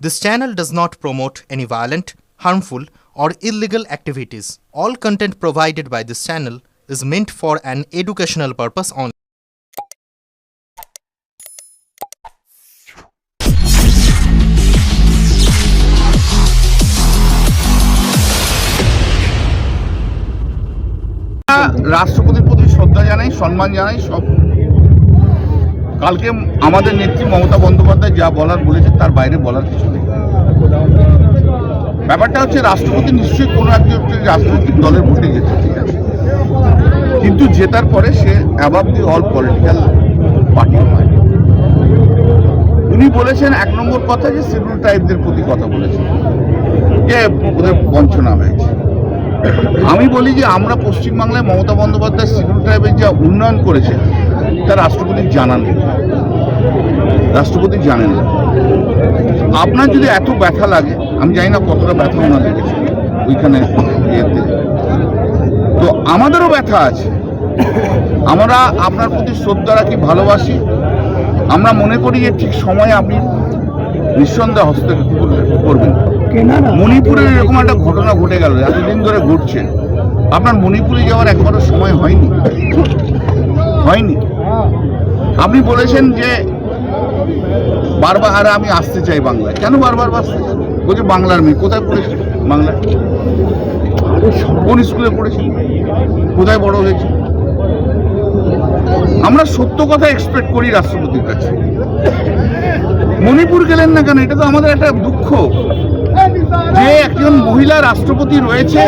This channel does not promote any violent, harmful, or illegal activities. All content provided by this channel is meant for an educational purpose only. রাষ্ট্রপতির প্রতি শ্রদ্ধা জানাই, সম্মান জানাই। সব কালকে আমাদের নেত্রী মমতা বন্দ্যোপাধ্যায় যা বলার বলেছে তার বাইরে বলার কিছু নেই। ব্যাপারটা হচ্ছে রাষ্ট্রপতি নিশ্চয়ই কোনো একজন রাজনৈতিক দলের ভোটে যেতে, ঠিক আছে, কিন্তু জেতার পরে সে above the all political party হয়। উনি বলেছেন এক নম্বর কথা যে শিডিউল ট্রাইবদের প্রতি কথা বলেছেন যে ওদের বঞ্চনা হয়েছে। আমি বলি যে আমরা পশ্চিমবাংলায় মমতা বন্দ্যোপাধ্যায় শিডিউল ট্রাইবের যা উন্নয়ন করেছে তা রাষ্ট্রপতির জানা নেই, রাষ্ট্রপতি জানেন না। আপনার যদি এত ব্যথা লাগে, আমি জানি না কতটা ব্যথা ওনার লেগেছে ওইখানে ইয়েতে, তো আমাদেরও ব্যথা আছে। আমরা আপনার প্রতি শ্রদ্ধা রাখি, ভালোবাসি। আমরা মনে করি যে ঠিক সময়ে আপনি নিঃসন্দেহে হস্তক্ষেপ করবেন। মণিপুরের এরকম একটা ঘটনা ঘটে গেল, এতদিন ধরে ঘটছে। আপনার মণিপুরে যাওয়ার একবারও সময় হয়নি? আপনি বলেছেন যে বারবার আমি আসতে চাই বাংলায়। কেন বারবার আসতে চাই? বলছে বাংলার মেয়ে। কোথায় পড়েছে বাংলায়? কোন স্কুলে পড়েছে? কোথায় বড় হয়েছে? আমরা সত্য কথা এক্সপেক্ট করি রাষ্ট্রপতির কাছে। মণিপুর গেলেন না কেন? এটা তো আমাদের একটা দুঃখ যে একজন মহিলা রাষ্ট্রপতি রয়েছে,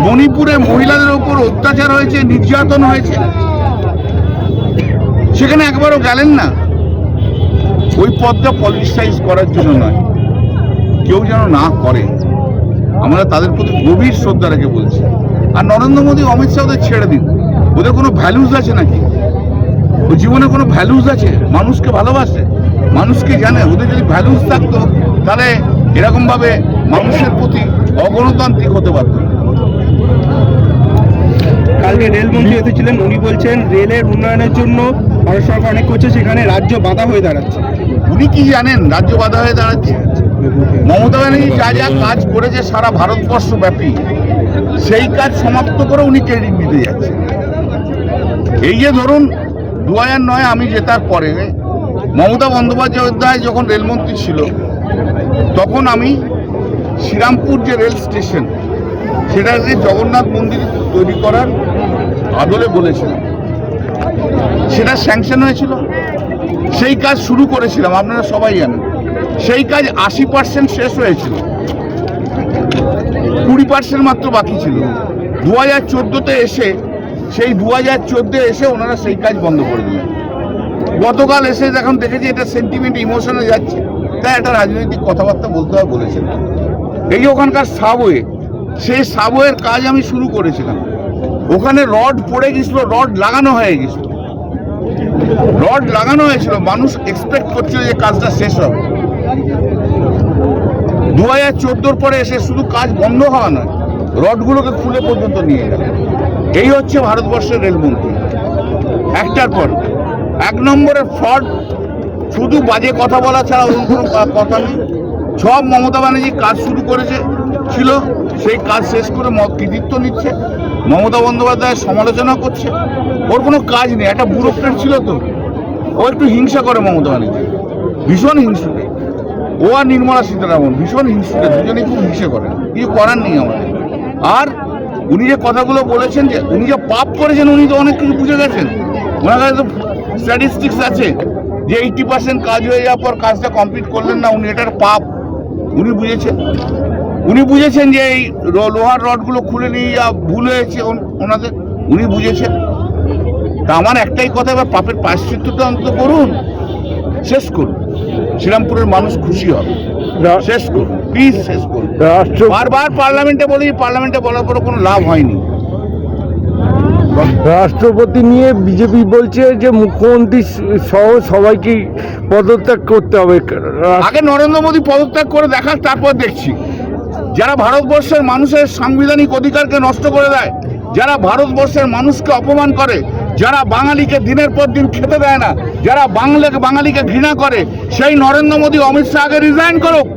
মণিপুরে মহিলাদের উপর অত্যাচার হয়েছে, নির্যাতন হয়েছে, সেখানে একবারও গেলেন না। ওই পদটা পলিটিসাইজ করার জন্য নয়, কেউ যেন না করে। আমরা তাদের প্রতি গভীর শ্রদ্ধা রেখে বলছি। আর নরেন্দ্র মোদী, অমিত শাহ ওদের ছেড়ে দিন। ওদের কোনো ভ্যালুজ আছে নাকি? ওই জীবনে কোনো ভ্যালুজ আছে? মানুষকে ভালোবাসে, মানুষকে জানে। ওদের যদি ভ্যালুজ থাকতো তাহলে এরকমভাবে মানুষের প্রতি অগণতান্ত্রিক হতে পারত। কালকে রেলমন্ত্রী এসেছিলেন, উনি বলছেন রেলের উন্নয়নের জন্য ভারত সরকার অনেক করছে, সেখানে রাজ্য বাধা হয়ে দাঁড়াচ্ছে। উনি কি জানেন রাজ্য বাধা হয়ে দাঁড়াচ্ছে? মমতা ব্যানার্জি যা যা কাজ করেছে সারা ভারতবর্ষ ব্যাপী, সেই কাজ সমাপ্ত করে উনি ক্রেডিট দিতে যাচ্ছেন। এই যে ধরুন 2009 আমি জেতার পরে মমতা বন্দ্যোপাধ্যায় যখন রেলমন্ত্রী ছিল, তখন আমি শ্রীরামপুর যে রেল স্টেশন, সেটাকে জগন্নাথ মন্দির তৈরি করার আদলে বলেছিলাম। সেটা স্যাংশন হয়েছিল, সেই কাজ শুরু করেছিলাম, আপনারা সবাই জানেন। সেই কাজ 80% শেষ হয়েছিল, 20% মাত্র বাকি ছিল। 2014-তে এসে, সেই 2014 এসে ওনারা সেই কাজ বন্ধ করে দিলেন। গতকাল এসে যখন দেখেছি এটা সেন্টিমেন্ট, ইমোশনে যাচ্ছে, তাই একটা রাজনৈতিক কথাবার্তা বলতে হবে বলেছেন। এই ওখানকার সাবওয়ে, সেই সাবওয়ের কাজ আমি শুরু করেছিলাম। ওখানে রড পড়ে গেছিল, রড লাগানো হয়েছিল, মানুষ এক্সপেক্ট করছিল যে কাজটা শেষ হবে। 2014 পরে এসে শুধু কাজ বন্ধ হওয়া নয়, রডগুলোকে খুলে পর্যন্ত নিয়ে গেল। এই হচ্ছে ভারতবর্ষের রেলমন্ত্রী, একটার পর এক নম্বরের ফ্রড। শুধু বাজে কথা বলা ছাড়া অন্য কোনো কথা নেই। সব মমতা ব্যানার্জি কাজ শুরু করেছে ছিল, সেই কাজ শেষ করে কৃতিত্ব নিচ্ছে, মমতা বন্দ্যোপাধ্যায়ের সমালোচনা করছে। ওর কোনো কাজ নেই। একটা ব্যুরোক্রেট ছিল, তো ও একটু হিংসা করে মমতা ব্যানার্জি, ভীষণ হিংসুটে। ও আর নির্মলা সীতারামন ভীষণ হিংসুটে, দুজনেই খুব হিংসে করেন, কিছু করার নেই আমাদের। আর উনি যে কথাগুলো বলেছেন, যে উনি যে পাপ করেছেন, উনি তো অনেক কিছু বুঝে গেছেন। ওনার কাছে তো স্ট্যাটিস্টিক্স আছে যে 80% কাজ হয়ে যাওয়ার পর কাজটা কমপ্লিট করলেন না, উনি এটার পাপ উনি বুঝেছেন যে এই লোহার রডগুলো খুলে নিয়ে যা ভুল হয়েছে ওনাদের, উনি বুঝেছেন। তা আমার একটাই কথা, এবার পাপের প্রায়শ্চিত্তটা অন্তত করুন, শেষ করুন। শ্রীরামপুরের মানুষ খুশি হবে। শেষ করুন, প্লিজ শেষ করুন। বারবার পার্লামেন্টে বলার পরে কোনো লাভ হয়নি। রাষ্ট্রপতি নিয়ে বিজেপি বলছে যে মুখ্যমন্ত্রী সহ সবাইকে পদত্যাগ করতে হবে। আগে নরেন্দ্র মোদী পদত্যাগ করে দেখাক, তারপর দেখছি। যারা ভারতবর্ষের মানুষের সাংবিধানিক অধিকারকে নষ্ট করে দেয়, যারা ভারতবর্ষের মানুষকে অপমান করে, যারা বাঙালিকে দিনের পর দিন খেতে দেয় না, যারা বাঙালিকে ঘৃণা করে, সেই নরেন্দ্র মোদী, অমিত শাহ আগে রিজাইন করুক,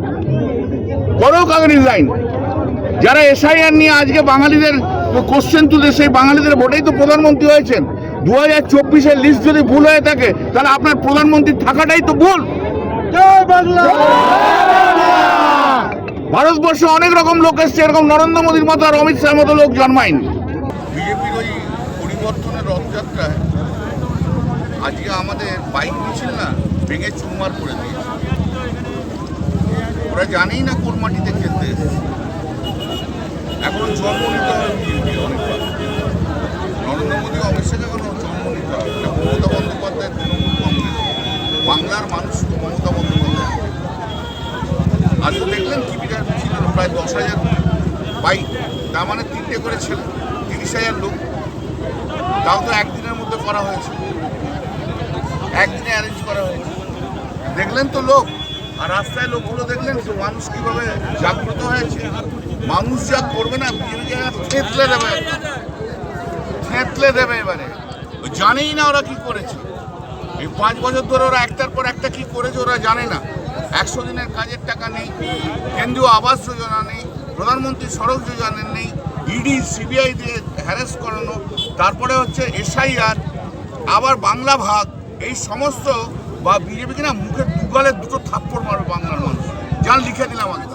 করো কাগজ লাইন। যারা এসআইআর নিয়ে আজকে বাঙালিদের কোশ্চেন তুলে, সেই বাঙালিদের ভোটেই তো প্রধানমন্ত্রী হয়েছেন। 2024-এর লিস্ট যদি ভুল হয়ে থাকে তাহলে আপনার প্রধানমন্ত্রী থাকাটাই তো ভুল। ভারতবর্ষে অনেক রকম লোক এসছে, এরকম নরেন্দ্র মোদীর মতো আর অমিত শাহের মতো লোক জন্মায়নি। বিজেপির ওই পরিবর্তনের রথযাত্রায় আজকে আমাদের বাইক মিছিল না ভেঙে চুরমার করে দিয়েছে। ওরা জানেই না কোন মাটিতে খেলতে এসেছে। এখন জন্ম নিতে হবে বিজেপির অনেকবার। নরেন্দ্র মোদী অমিত শাহ এখন জন্ম নিতে হবে। মমতা বন্দ্যোপাধ্যায় তৃণমূল কংগ্রেস, বাংলার মানুষ মমতা বন্দ্যোপাধ্যায়। আজকে দেখলেন কি বিরাট মিছিল, প্রায় 10,000 বাইক, তার মানে 3টে করে ছেলে, 30,000 লোক। তাও তো একদিনের মধ্যে করা হয়েছে, একদিনে অ্যারেঞ্জ করা হয়েছে। দেখলেন তো লোক, আর রাস্তায় লোকগুলো দেখলেন তো, মানুষ কিভাবে জাগ্রত হয়েছে। মানুষ যা করবে না থেতলে দেবে, থেতলে দেবে। এবারে জানেই না ওরা কি করেছে। এই 5 বছর ধরে ওরা একটার পর একটা কি করেছে ওরা জানে না। 100 দিনের কাজের টাকা নেই, কেন্দ্রীয় আবাস যোজনা নেই, প্রধানমন্ত্রী সড়ক যোজনা নেই, ইডি সিবিআই দিয়ে হ্যারাস করানো, তারপরে হচ্ছে এসআইআর, আবার বাংলা ভাগ, এই সমস্ত। বা বিজেপিকে না মুখে দুগালে দুটো থাপ্পড় মারবে বাংলার মানুষ। যান লিখে দিলাম আগে।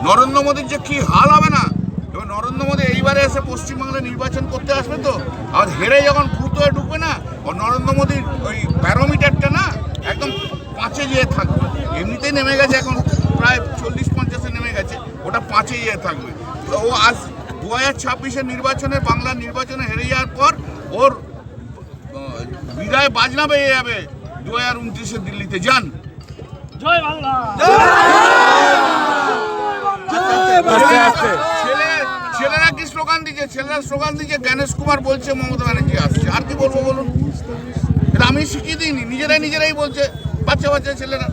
নরেন্দ্র মোদীর যে কি হাল হবে না। এবার নরেন্দ্র মোদী এইবারে এসে পশ্চিমবাংলায় নির্বাচন করতে আসবে তো, আর হেরে যখন ভূত হয়ে ঢুকবে না, ও নরেন্দ্র মোদীর ওই ব্যারোমিটারটা না একদম 5-এ গিয়ে থাকবে। এমনিতেই নেমে গেছে, এখন প্রায় 40-50-এ নেমে গেছে, ওটা 5-এ গিয়ে থাকবে। তো ও আজ 2026-এর নির্বাচনে, বাংলার নির্বাচনে হেরে যাওয়ার পর ওর বিদায় বাজনা পেয়ে যাবে 2029-এ দিল্লিতে। যান, জয় বাংলা। ছেলেরা কি স্লোগান দিচ্ছে? ছেলেরা স্লোগান দিচ্ছে, জ্ঞানেশ কুমার বলছে মমতা ব্যানার্জি আসছে। আর কি বলবো বলুন? এটা আমি শিখিয়ে দিইনি, নিজেরাই বলছে বাচ্চা ছেলেরা।